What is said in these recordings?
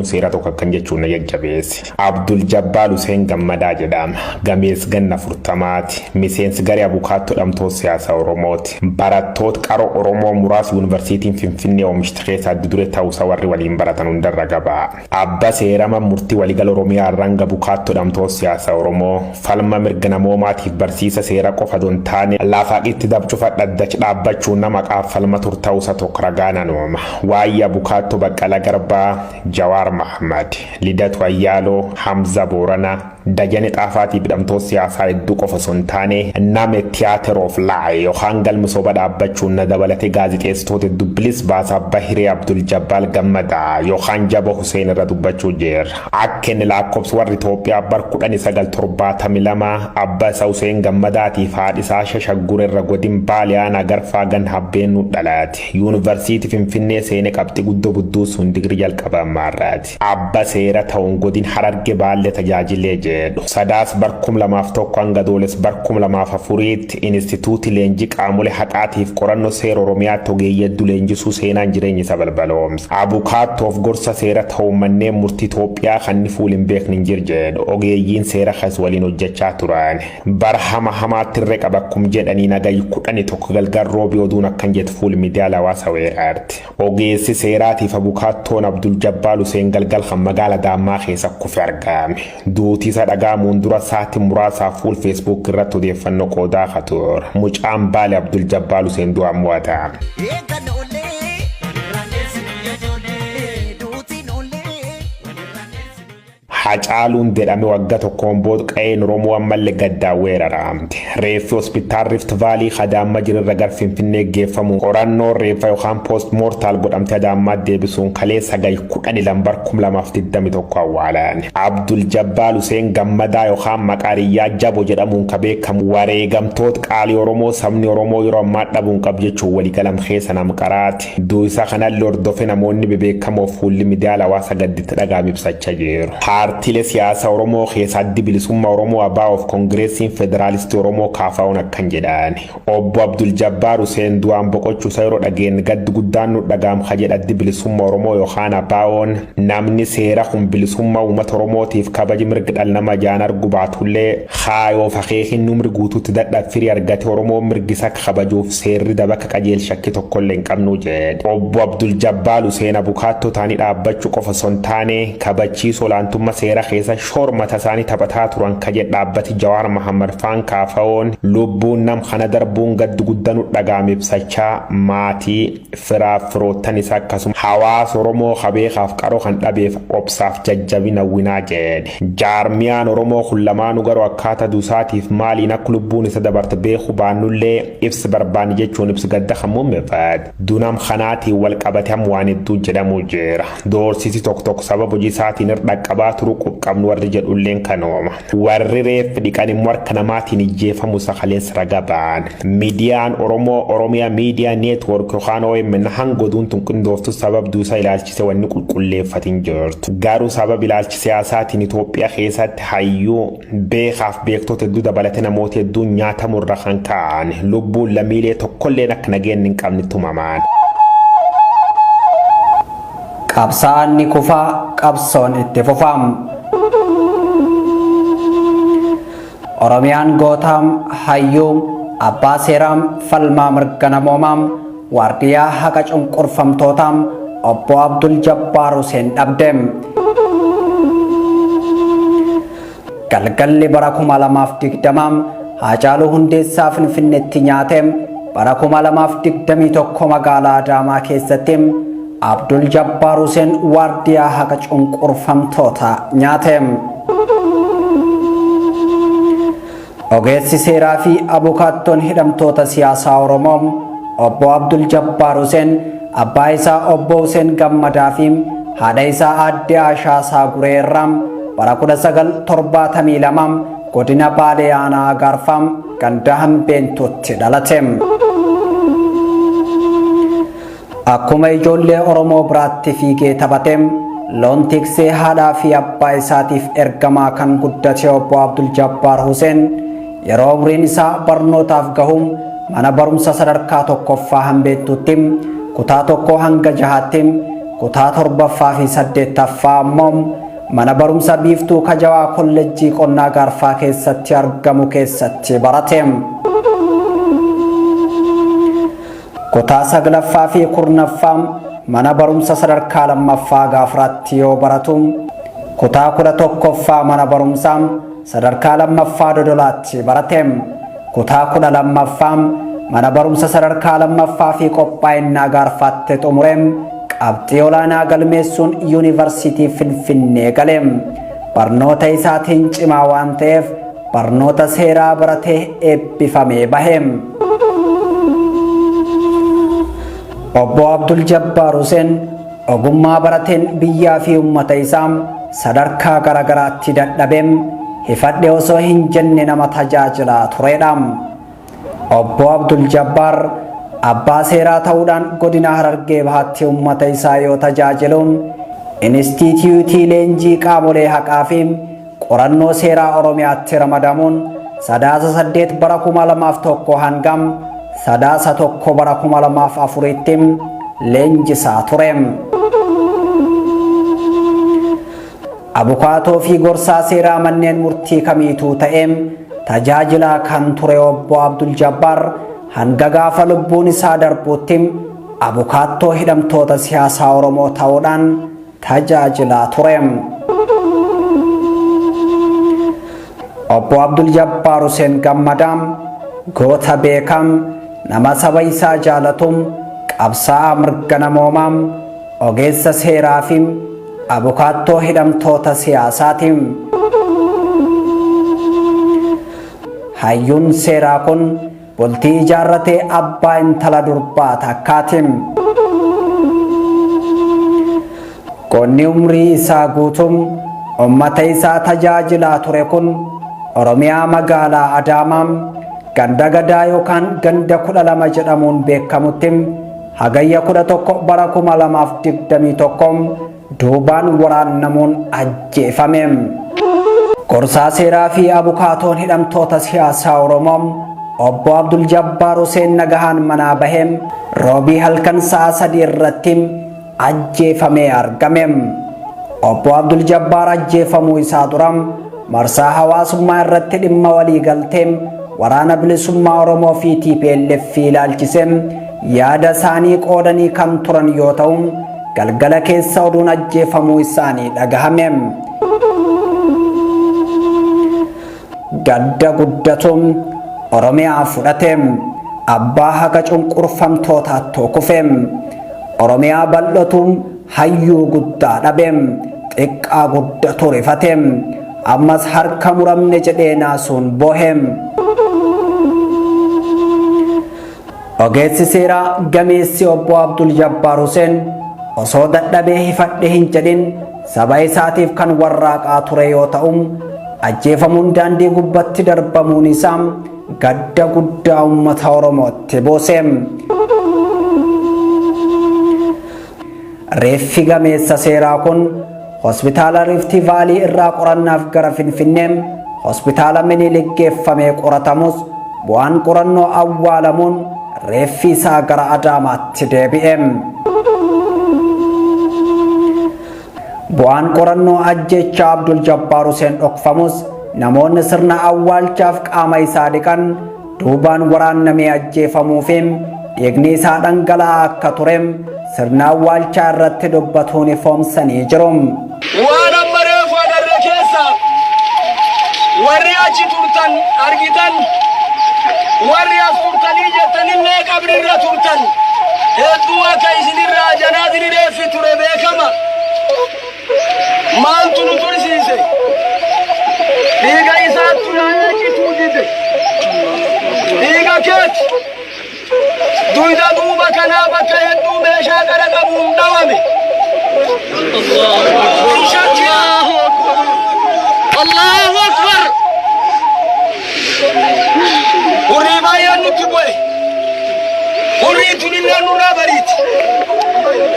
seera tokko kan jechuun jajjabeesse. Abdul Jabbaar Hussein Gammadaa jedhama. Gamees ganna 40ti. Miseensi garee abukaatoo dhamtoota siyaasa Oromooti. Barattoota qaroo Oromoo muraasa yuunivarsiitiin Finfinnee oomishte keessaa dure ta'uusaa warri waliin baratan hundarra gabaa. Abba seerama murtii waliigala Oromiyaa irraan abukaatoo dhamtoota siyaasa Oromoo falma mirga namoomaatiif barsiisa seera qofa don taane lafaaqitti dabcufa dhaddacha dhaabbachuun nama qaafalma turta'uusa tokko ragaana nooma. Waayya abukaatoo Baqqalaa Garbaa, Jawaar Mahmad, Lidatu Ayyaaloo, Hamza Boorana, Dajane Xaafaati bidhamtoota siyaasaa hedduu qofa son taane nama Theater of Lie yookaan galma soba dhaabbachuun na dabalatee gaazexeessitoota dubbilis baasaa Bahiree Abdul Jabbaar Gammadaa yookaan Jabo Hussein irra dubbachuu jeera. Akka inni lakkoofsa warri Itoophiyaa bar 1972 Abba isaa Hussein Gammadaatiif haadhi isaa Shashaggur irra godin Baaliyaana Garfaa gan habbeen dhalaate. Yuunivarsiitii Finfinnee seenee qabxii guddoo budduus sun digirii jalqabaa maarraati. Abba seera ta'uun godin Hararge Baalee tajaajilee Sadaas barkum lamaaf tokko hanga dooles barkum lamaaf afuriitti Inistituutii Leenjii Qaamolee Haqaatiif qorannoo seera Oromiyaatti ogeeyyii hedduu leenjisuu seenaan jireenya isa balbaloomsa. Abukaatoof gorsa seera ta'uu manneen murtii Itoophiyaa kan fuul hin beekne hin jiru jedhu ogeeyyiin seera kas waliin hojjechaa turan. Bara hamaatti irree qabakkum jedhanii nagayi 11 galgal roobii oduun akkan jedhu fuul miidiyaa hawaasaa weeraarti. Ogeessi seeraatiif abukaatoon Abdul Jabbaar Hussein galgal kan magaala Daammaa keessa kufe argame. Duutii dhagaa muundura saati muraasaa fuul Facebook irratti odeeffannoo qoodaa katuur. Mucaan Baalee Abdul Jabbaar Hussein du'aa mo'ata. Hacaaluun jedhame waggaa tokkoon booda qe'een Oromoo ammallee gaddaan weeraramte. Reeffi hospitaal Rift Vaalii Adaammaa jirurra gara Finfinnee geeffamuun qorannoo reeffa yookaan post mortal godhamte Adaammaa deebisuun kaleessa gayi 12/2021 awwaalan. Abdul Jabbaar Hussein Gammadaa yookaan Maqaariyyaa Jabo jedhamuun ka beekamu wareegamtoota qaalii Oromoo sabni Oromoo yeroo ammaa dhabuun qabu jechuun waliigalam keessa nam qaraati. Duusa kanallee hordofee namoonni bebeekamoo fuulli miidiyaa hawaasaa gadditti dhagaa ibsachaa jiru. Paartiilee siyaasa Oromoo keessa addi bilisummaa Oromoo ABOf Koongireesiin Federaalistii Oromoo kaafaa'uun akkan jedhan. Obbo Abdul Jabbaar Hussein du'aan boqochuusaa yeroo dhageen gaddi guddaan nu dhagaam jedha addi bilisummaa Oromoo yookaan ABO'n namni seera kun bilisummaa uummata Oromootiif kabaji mirga dhala namaa jaan argu baatullee haayoo fakeehin numri guutuutti dadhabfirii argate Oromoo mirgisa kabajuuf seerri dabaka qajeel shakki tokkollee hin qabnu jedhe. Obbo Abdul Jabbaar Hussein abukaatoo taanii dhaabbachuu qofa son taane kabachiisuu olaantummaa seera keessa shormata isaanii taphataa turan ka jedhu dhaabbati Jawaar Mahammad faan kaafaa'oon lubbuun nam kana darbuun gaddi guddaan nu dhagaame ibsachaa maatii firaaf firoottan isaa akkasuma hawaasa Oromoo beekaaf qaroo kan dhabeef obsaaf jajjabina winaa jedhe. Jaarmiyaan Oromoo kun lamaanuu garuu akkaataa duusaatiif maaliin akka lubbuun isa dabarte beeku baannullee ibsi barbaanne jechuun ibsi gadda kan muummefaadha. Dunam kanaatiin wal qabate waan hedduu jedhamu jira. Doorsisi tokko sababa hojii isaatiin irra qabaa turu qabnu warri jedhulleen kanooma. Warri reeffi dhiqan immoo harka namaatiin ijjeefamu sakaleen ragabaan. Miidiyaan Oromoo Oromiyaa Miidiyaa Neetwoork yookaan OMN hangoduun tunqindooftu sabab duusa ilaalchise wanni qulqulleeffatin jirtu. Garuu sabab ilaalchi siyaasaatiin Itoophiyaa keessatti hayyuu beekaaf beektoota hedduu dabalatee namoota hedduun nyaatamurra kan ka'an lubbuun lammiilee tokkolleen akka nageenni hin qabne tumaman. Qabsaan ni kufaa qabsoon itti fufaam. Oromiyaan gootaam hayyuum abbaa seeraam falmaa mirga namoomaam waardiyaa haqa cunqurfamtootaam obbo Abdul Jabbaar Hussein dhabdeem. Galgalli bara 2020 Haacaaluu Hundeessaa Finfinneetti nyaateem bara 2021 magaalaa Adaamaa keessatti Abdul Jabbaar Hussein waardiyaa haqa cunqurfamtoota nyaateem. Ogeessi seeraa fi abukaattoon hidhamtoota siyaasaa Oromoo obbo Abdul Jabbaar Hussein abbaa isaa obbo Hussein Gammadaa fi haadha isaa aadde Ashaasaa Gureerraam bara 1972 godina Baalee Aanaa Garfaam ganda Hambeentuutti dhalateem. Akkuma ijoollee Oromoo biraatti fiigee taphateem loon tiksee haadhaa fi abbaa isaatiif ergamaa kan guddate obbo Abdul Jabbaar Hussein yeroo umriin isaa barnootaaf gahuum mana barumsa sadarkaa tokkoffaa Hambeentuutti kutaa 1 hanga 6tti kutaa torbaffaa fi saddeettaffaa ammoo mana barumsa biiftuu Kajawaa kolleejjii qonnaa Gaarfaa keessatti argamu keessatti barate. kutaa saglaffaa fi kurnaffaa mana barumsa sadarkaa lammaffaa Gaafraatti yoo baratu, kutaa 11ffaa mana barumsaa sadarkaa lammaffaa Dodolaatti barate. kutaa 12ffaa mana barumsa sadarkaa lammaffaa fi qophaa'inaa Gaarfaatti xumure. qabxii olaanaa galmeessuun yuunivarsiitii Finfinnee gale. barnoota isaatiin cimaa waan ta'eef barnoota seeraa baratee eebbifamee bahe. obbo Abdul Jabbaar Huseen ogummaa barateen biyyaa fi uummata isaa sadarkaa garagaraatti dadhabee hifadhe osoo hin jenne nama tajaajilaa turedha. obbo Abdul Jabbaar abbaa seeraa ta'uudhaan godina Harargee Bahaatti uummata isaa yoo tajaajilu, Inistituutii leenjii qaamolee haqaa fi qorannoo seeraa Oromiyaatti ramadamuun sadaasa 8 bara 2001 hangam sadaasa 1 bara 2004tti leenjisaa ture. abukaatoo fi gorsaa seeraa manneen murtii kamiituu ta'ee tajaajilaa kan ture obbo Abdul Jabbaar hanga gaafa lubbuun isaa darbuutti abukaattoo hidhamtoota siyaasaa Oromoo ta'uudhaan tajaajilaa ture. obbo Abdul Jabbaar Huseen Gammadaa goota beekamaa, nama saba isaa jaalatu, qabsaa'aa mirga namoomaa, ogeessa seeraa fi abukaattoo hidhamtoota siyaasaati. hayyuun seeraa kun bultii ijaarratee abbaa intala durbaa takkaati. qonni umrii isaa guutuu ummata isaa tajaajilaa ture kun Oromiyaa magaalaa Adaamaa ganda gadaa yookaan ganda 12 jedhamuun beekamutti hagayya 11 bara 2021 duubaan waraannamuun ajjeefame. gorsaa seeraa fi abukaatoon hidhamtoota siyaasaa Oromoo obbo Abdul Jabbaar Huseen nagahaan manaa bahee roobii halkan sa'a 3 irratti ajjeefamee argame. obbo Abdul Jabbaar ajjeefamuu isaa dura marsaa hawaasummaa irratti dhimma walii galtee waraana bilisummaa Oromoo fi TPLF ilaalchisee yaada isaanii qoodanii kan turan yoo ta'u, galgala keessa oduun ajjeefamuu isaanii dhagahame. gadda guddatuun Oromiyaa fudhate, abbaa haqa cunqurfamtootaatti kufe. Oromiyaa bal'atuun hayyuu guddaa dhabe, xiqqaa guddatu rifate, ammas harka muramne jedhee naasuun bohe. ogeessi seeraa gameessi obbo Abdul Jabbaar Huseen osoo dadhabee hifadhe hin jedhin saba isaatiif kan warraaqaa ture yoo ta'u, ajjeefamuun daandii gubbatti darbamuun isaa gadda guddaa uummata Oromootti buuse. reeffi gameessa seeraa kun hospitaala Rift Vaalii irraa qorannaaf gara Finfinnee hospitaala Minilik geeffamee qoratamus bu'aan qorannoo awwaalamuun reeffi isaa gara Adaamaatti deebi'e. bu'aan qorannoo ajjeechaa Abdul Jabbaar Huseen dhokfamus namoonni sirna awwaalchaaf qaama isaa dhiqan duubaan waraannamee ajjeefamuu fi dhiigni isaa dhangala'aa akka ture sirna awwaalchaa irratti dubbatuun ifoomsanii jiru. waan amma reefu agarre keessa warri achi turtan argitan, warri as turtanii jettanillee qabrirra turtan hedduu akka isinirraa janaatini reeffi ture beekama. maaltu nu tursiise? dhiiga isaattu yaa'ee cituu dide, dhiiga keeti duyda duuba kanaa bakka hedduu meeshaa qara qabuun dhawame. Allahu Akbar! Hurrii baay'een nutti bu'e. Hurrii tunillee nurraa bariiti.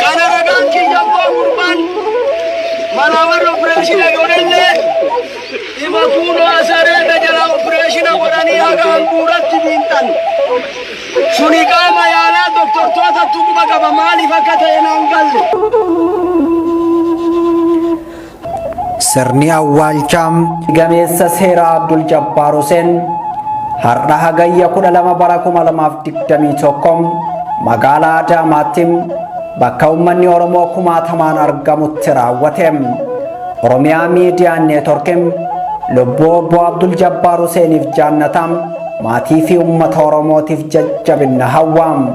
Kana ragaan kiyya abbaa gurbaan Malawar operation godelle imatuno asare dajala operation godani aga amburat bintan suni kama yala doktor tota tukuba kaba mali fakata enangal Sirni awwaalchaam gameessa seeraa Abdul Jabbaar Huseen har'a hagayya 12 bara 2021 magaalaa Adaamaatti bakka uummanni Oromoo kumaatamaan argamutti raawwate. Oromiyaa Miidiyaa Neetworkiin lubbuu obbo Abdul Jabbaar Huseeniif jaannatam maatii fi uummata Oromootiif jajjabina hawwaam.